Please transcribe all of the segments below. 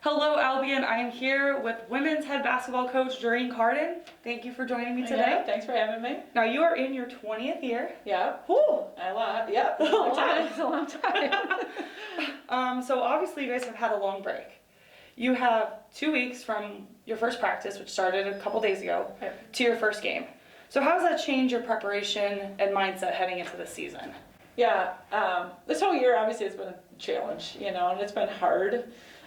Hello, Albion. I am here with women's head basketball coach Doreen Carden. Thank you for joining me today. Yeah, thanks for having me. Now, you are in your 20th year. Yeah. Whew. A lot. Yeah. A long time. It's a long time. So obviously you guys have had a long break. You have 2 weeks from your first practice, which started a couple days ago, Right. to your first game. So how has that changed your preparation and mindset heading into this season? Yeah. This whole year, obviously, it's been a challenge, and it's been hard.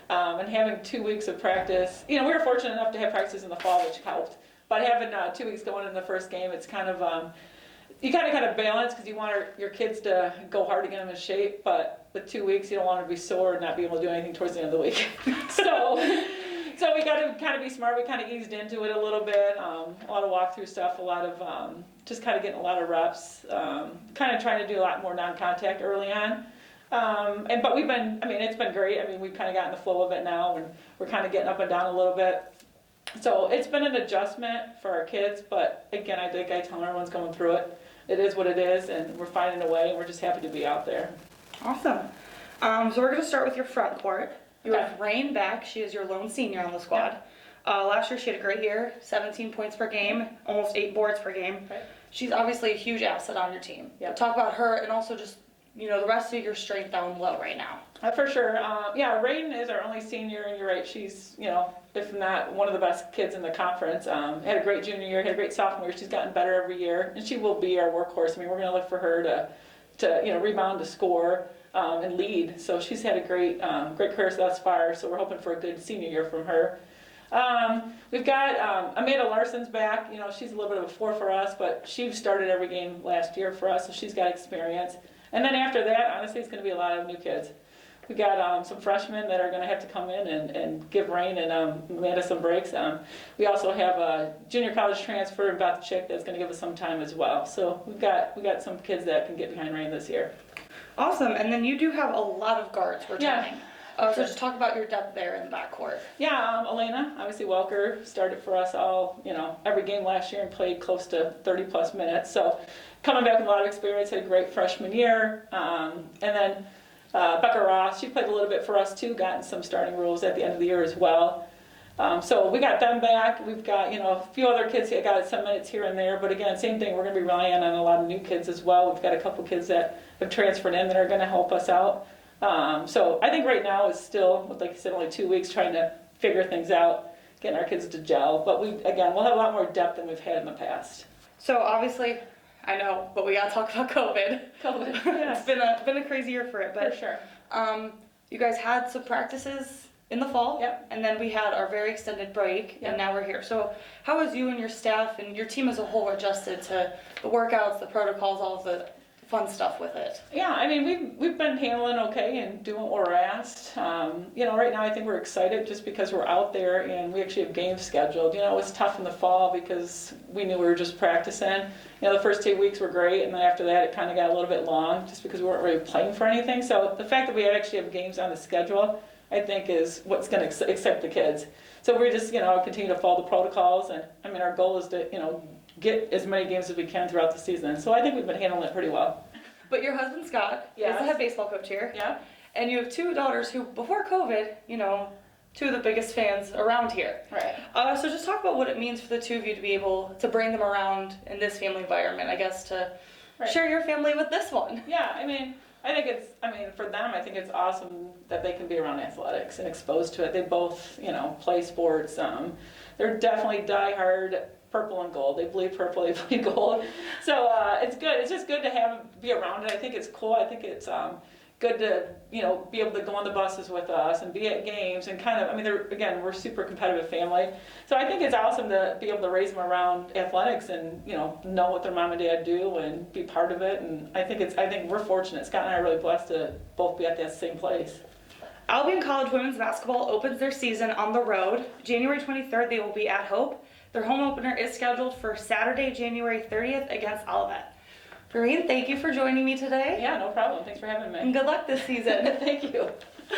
And having 2 weeks of practice, we were fortunate enough to have practice in the fall, which helped. But having 2 weeks going in the first game, it's kind of, you kind of balance because you want your kids to go hard to get them in shape. But with 2 weeks, you don't want them to be sore and not be able to do anything towards the end of the week. So we got to kind of be smart. We kind of eased into it a little bit. A lot of walkthrough stuff, a lot of just kind of getting a lot of reps. Kind of trying to do a lot more non-contact early on. But it's been great. We've kind of gotten the flow of it now, and we're kind of getting up and down a little bit. So it's been an adjustment for our kids, but again, I think I tell everyone's going through it. It is what it is, and we're finding a way, and we're just happy to be out there. Awesome. So we're going to start with your front court. You Okay. have Rain back. She is your lone senior on the squad. Last year she had a great year, 17 points per game, almost 8 boards per game. Right. She's obviously a huge asset on your team. Yeah. Talk about her and also just the rest of your strength down low right now. For sure. Raiden is our only senior, and you're right, she's, if not one of the best kids in the conference. Had a great junior year, had a great sophomore year. She's gotten better every year, and she will be our workhorse. We're going to look for her to rebound, to score, and lead. So she's had a great career thus far, so we're hoping for a good senior year from her. We've got Amanda Larson's back. She's a little bit of a 4 for us, but she started every game last year for us, so she's got experience. And then after that, honestly, it's going to be a lot of new kids. We got some freshmen that are going to have to come in and give Rain and Amanda some breaks. We also have a junior college transfer in Beth Chick that's going to give us some time as well. So we got some kids that can get behind Rain this year. Awesome. And then you do have a lot of guards returning. Yeah. So just talk about your depth there in the backcourt. Yeah, Elena, obviously Welker, started for us all, every game last year and played close to 30 plus minutes. So coming back with a lot of experience, had a great freshman year. And then Becca Ross, she played a little bit for us too, gotten some starting rules at the end of the year as well. So we got them back. We've got, a few other kids that got some minutes here and there. But again, same thing, we're going to be relying on a lot of new kids as well. We've got a couple kids that have transferred in that are going to help us out. So I think right now is still, like I said, only 2 weeks trying to figure things out, getting our kids to gel. But we'll have a lot more depth than we've had in the past. So obviously, I know, but we gotta talk about COVID. Yeah. It's been a crazy year for it, but For sure. you guys had some practices in the fall, Yep. and then we had our very extended break, Yep. and now we're here. So how has you and your staff and your team as a whole adjusted to the workouts, the protocols, all of the fun stuff with it? Yeah, we've been handling okay and doing what we're asked. Right now I think we're excited just because we're out there and we actually have games scheduled. It was tough in the fall because we knew we were just practicing. The first 2 weeks were great, and then after that it kind of got a little bit long just because we weren't really playing for anything. So the fact that we actually have games on the schedule, I think, is what's going to excite the kids. So we're just continue to follow the protocols, and our goal is to get as many games as we can throughout the season. So I think we've been handling it pretty well. But your husband Scott Yes. is the head baseball coach here. Yeah. And you have 2 daughters who, before COVID, 2 of the biggest fans around here. Right. So just talk about what it means for the 2 of you to be able to bring them around in this family environment, I guess, to Right. share your family with this one. Yeah, I think for them, I think it's awesome that they can be around athletics and exposed to it. They both, play sports. They're definitely diehard purple and gold. They bleed purple, they bleed gold. So it's good. It's just good to be around it. I think it's cool. I think it's good to, be able to go on the buses with us and be at games and we're a super competitive family. So I think it's awesome to be able to raise them around athletics and, know what their mom and dad do and be part of it. And I think we're fortunate. Scott and I are really blessed to both be at that same place. Albion College women's basketball opens their season on the road. January 23rd, they will be at Hope. Their home opener is scheduled for Saturday, January 30th against Olivet. Doreen, thank you for joining me today. Yeah, no problem. Thanks for having me. And good luck this season. Thank you.